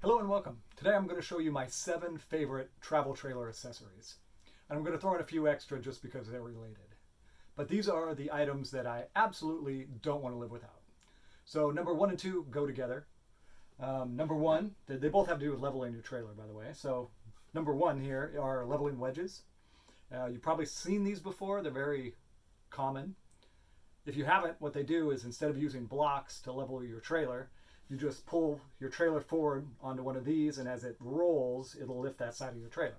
Hello and welcome. Today I'm going to show you my 7 favorite travel trailer accessories. And I'm going to throw in a few extra just because they're related. But these are the items that I absolutely don't want to live without. So number 1 and 2 go together. Number 1, they both have to do with leveling your trailer, by the way. So number 1 here are leveling wedges. You've probably seen these before. They're very common. If you haven't, what they do is instead of using blocks to level your trailer, you just pull your trailer forward onto one of these, and as it rolls, it'll lift that side of your trailer.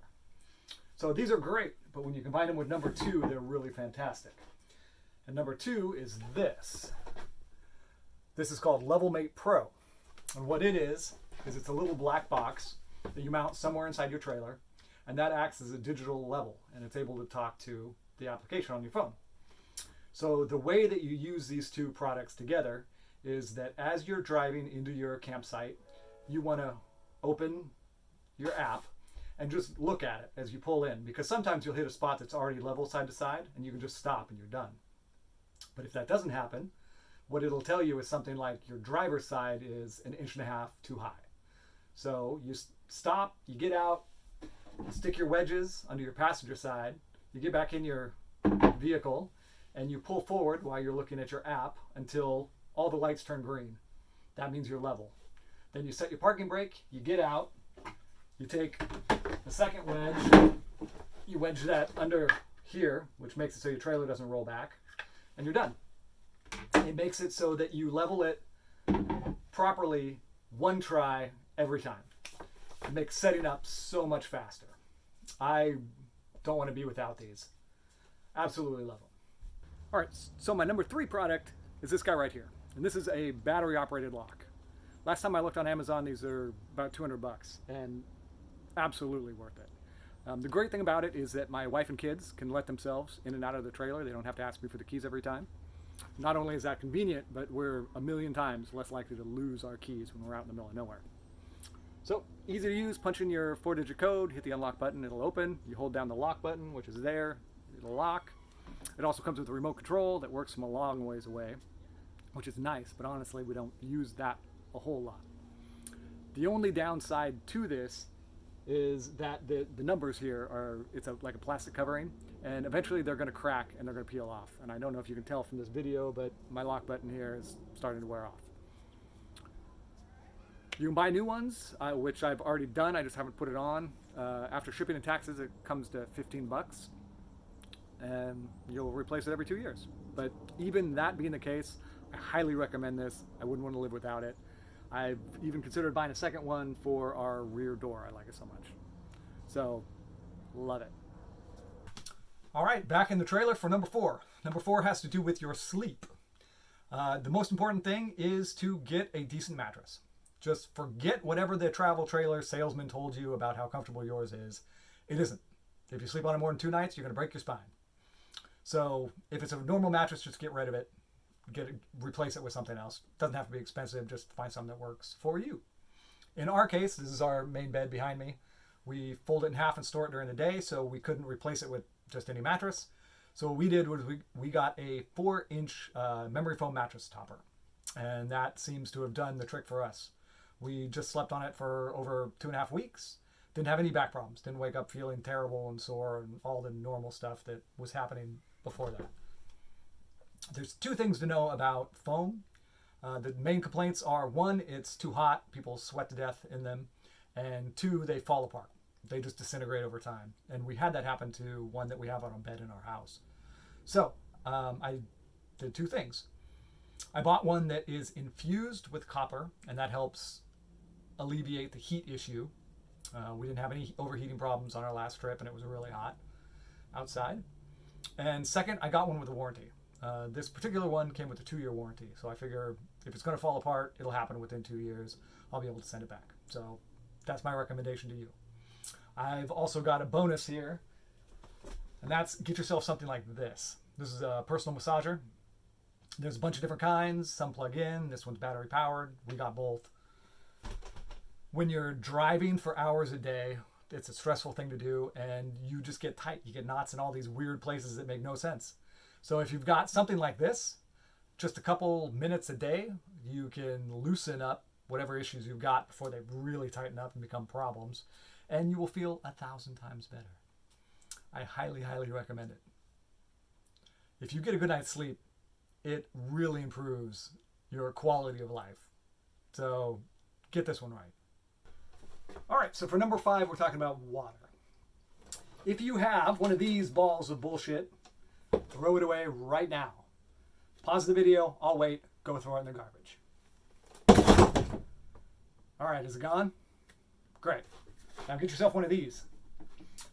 So these are great, but when you combine them with number 2, they're really fantastic. And number 2 is this. This is called LevelMate Pro. And what it is it's a little black box that you mount somewhere inside your trailer, and that acts as a digital level, and it's able to talk to the application on your phone. So the way that you use these two products together is that as you're driving into your campsite, you want to open your app and just look at it as you pull in, because sometimes you'll hit a spot that's already level side to side and you can just stop and you're done. But if that doesn't happen, what it'll tell you is something like your driver's side is 1.5 inches too high. So you stop, you get out, you stick your wedges under your passenger side, you get back in your vehicle, and you pull forward while you're looking at your app until all the lights turn green. That means you're level. Then you set your parking brake, you get out, you take the second wedge, you wedge that under here, which makes it so your trailer doesn't roll back, and you're done. It makes it so that you level it properly one try every time. It makes setting up so much faster. I don't want to be without these. Absolutely love them. All right, so my number 3 product is this guy right here. And this is a battery operated lock. Last time I looked on Amazon, these are about $200 and absolutely worth it. The great thing about it is that my wife and kids can let themselves in and out of the trailer. They don't have to ask me for the keys every time. Not only is that convenient, but we're 1,000,000 times less likely to lose our keys when we're out in the middle of nowhere. So easy to use, punch in your 4-digit code, hit the unlock button, it'll open. You hold down the lock button, which is there, it'll lock. It also comes with a remote control that works from a long ways away, which is nice, but honestly we don't use that a whole lot. The only downside to this is that the numbers here are, like a plastic covering, and eventually they're going to crack and they're going to peel off. And I don't know if you can tell from this video, but my lock button here is starting to wear off. You can buy new ones, which I've already done, I just haven't put it on. After shipping and taxes, it comes to $15, and you'll replace it every 2 years. But even that being the case, I highly recommend this. I wouldn't want to live without it. I've even considered buying a second one for our rear door. I like it so much. So, love it. All right, back in the trailer for number 4. Number 4 has to do with your sleep. The most important thing is to get a decent mattress. Just forget whatever the travel trailer salesman told you about how comfortable yours is. It isn't. If you sleep on it more than 2 nights, you're going to break your spine. So if it's a normal mattress, just get rid of it. Replace it with something else. Doesn't have to be expensive, just find something that works for you. In our case, this is our main bed behind me. We fold it in half and store it during the day, so we couldn't replace it with just any mattress. So what we did was we got a 4-inch memory foam mattress topper, and that seems to have done the trick for us. We just slept on it for over 2.5 weeks. Didn't have any back problems. Didn't wake up feeling terrible and sore and all the normal stuff that was happening before that. There's 2 things to know about foam. The main complaints are, 1, it's too hot. People sweat to death in them. And 2, they fall apart. They just disintegrate over time. And we had that happen to one that we have on a bed in our house. So I did 2 things. I bought one that is infused with copper, and that helps alleviate the heat issue. We didn't have any overheating problems on our last trip, and it was really hot outside. And second, I got one with a warranty. This particular one came with a 2-year warranty, so I figure if it's going to fall apart, it'll happen within 2 years. I'll be able to send it back. So that's my recommendation to you. I've also got a bonus here, and that's get yourself something like this. This is a personal massager. There's a bunch of different kinds. Some plug in. This one's battery powered. We got both. When you're driving for hours a day, it's a stressful thing to do, and you just get tight. You get knots in all these weird places that make no sense. So if you've got something like this, just a couple minutes a day, you can loosen up whatever issues you've got before they really tighten up and become problems, and you will feel 1,000 times better. I highly, highly recommend it. If you get a good night's sleep, it really improves your quality of life. So get this one right. All right, so for number 5, we're talking about water. If you have one of these balls of bullshit, throw it away right now. Pause the video, I'll wait, go throw it in the garbage. All right, is it gone? Great. Now get yourself one of these.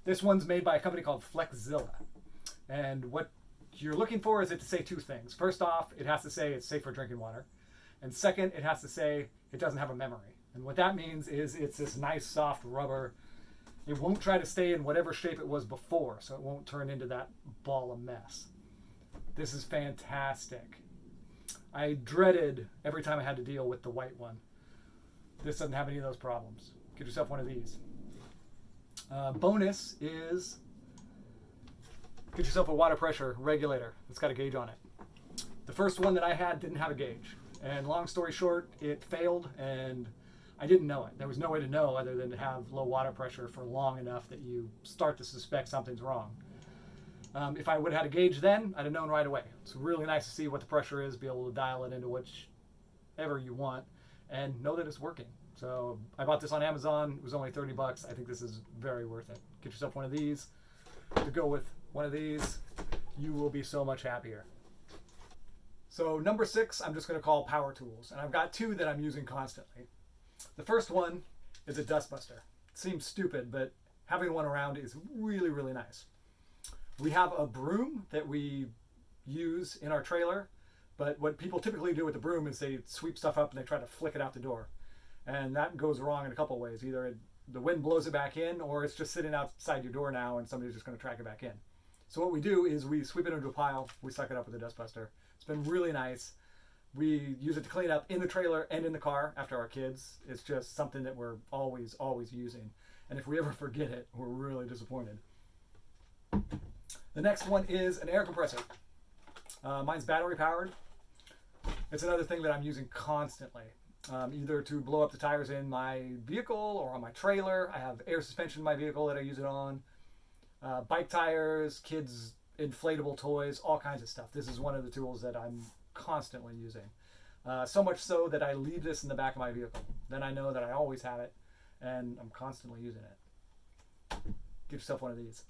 This one's made by a company called Flexzilla. And what you're looking for is it to say 2 things. First off, it has to say it's safe for drinking water. And second, it has to say it doesn't have a memory. And what that means is it's this nice soft rubber. It won't try to stay in whatever shape it was before, so it won't turn into that ball of mess. This is fantastic. I dreaded every time I had to deal with the white one. This doesn't have any of those problems. Get yourself one of these. Bonus is get yourself a water pressure regulator that's got a gauge on it. The first one that I had didn't have a gauge. And long story short, it failed and I didn't know it. There was no way to know other than to have low water pressure for long enough that you start to suspect something's wrong. If I would have had a gauge then, I'd have known right away. It's really nice to see what the pressure is, be able to dial it into whichever you want, and know that it's working. So I bought this on Amazon. It was only 30 bucks. I think this is very worth it. Get yourself one of these. To go with one of these, you will be so much happier. So number 6, I'm just going to call power tools. And I've got 2 that I'm using constantly. The first one is a dustbuster. It seems stupid, but having one around is really, really nice. We have a broom that we use in our trailer, but what people typically do with the broom is they sweep stuff up and they try to flick it out the door. And that goes wrong in a couple of ways. Either the wind blows it back in, or it's just sitting outside your door now and somebody's just going to track it back in. So what we do is we sweep it into a pile, we suck it up with a dustbuster. It's been really nice. We use it to clean up in the trailer and in the car after our kids. It's just something that we're always, always using. And if we ever forget it, we're really disappointed. The next one is an air compressor. Mine's battery powered. It's another thing that I'm using constantly, either to blow up the tires in my vehicle or on my trailer. I have air suspension in my vehicle that I use it on. Bike tires, kids' inflatable toys, all kinds of stuff. This is one of the tools that I'm constantly using. So much so that I leave this in the back of my vehicle. Then I know that I always have it and I'm constantly using it. Get yourself one of these.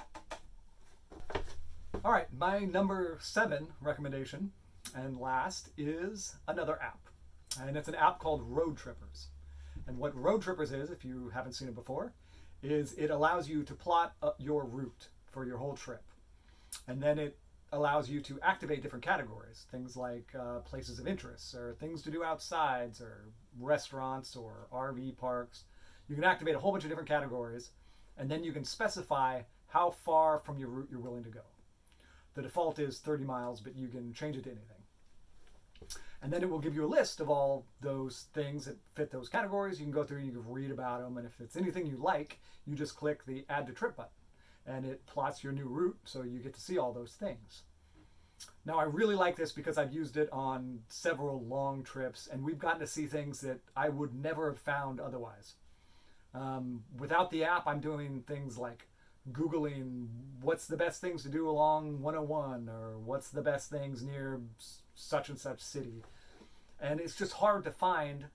All right, my number 7 recommendation and last is another app. And it's an app called Road Trippers. And what Road Trippers is, if you haven't seen it before, is it allows you to plot your route for your whole trip. And then it allows you to activate different categories, things like places of interest or things to do outsides or restaurants or RV parks. You can activate a whole bunch of different categories, and then you can specify how far from your route you're willing to go. The default is 30 miles, but you can change it to anything. And then it will give you a list of all those things that fit those categories. You can go through, you can read about them, and if it's anything you like, you just click the Add to Trip button. And it plots your new route, so you get to see all those things. Now, I really like this because I've used it on several long trips, and we've gotten to see things that I would never have found otherwise. Without the app, I'm doing things like Googling what's the best things to do along 101, or what's the best things near such and such city. And it's just hard to find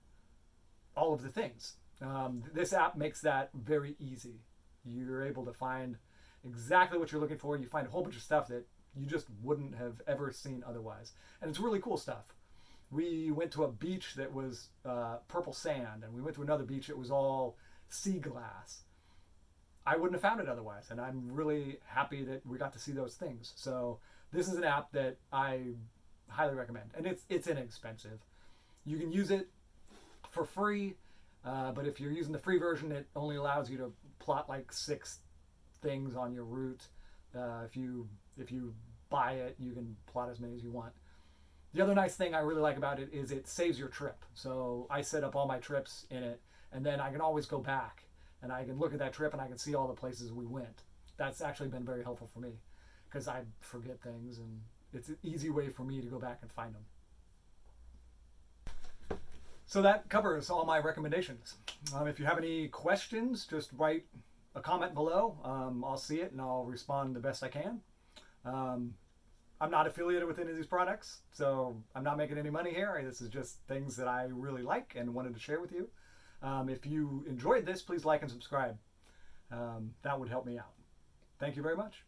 all of the things. This app makes that very easy. You're able to find exactly what you're looking for. You find a whole bunch of stuff that you just wouldn't have ever seen otherwise. And it's really cool stuff. We went to a beach that was purple sand, and we went to another beach that was all sea glass. I wouldn't have found it otherwise, and I'm really happy that we got to see those things. So this is an app that I highly recommend, and it's inexpensive. You can use it for free, but if you're using the free version, it only allows you to plot like 6 things on your route. If you buy it, you can plot as many as you want. The other nice thing I really like about it is it saves your trip. So I set up all my trips in it, and then I can always go back and I can look at that trip and I can see all the places we went. That's actually been very helpful for me because I forget things, and it's an easy way for me to go back and find them. So that covers all my recommendations. If you have any questions, just write a comment below. I'll see it and I'll respond the best I can. I'm not affiliated with any of these products, so I'm not making any money here. This is just things that I really like and wanted to share with you. If you enjoyed this, please like and subscribe. That would help me out. Thank you very much.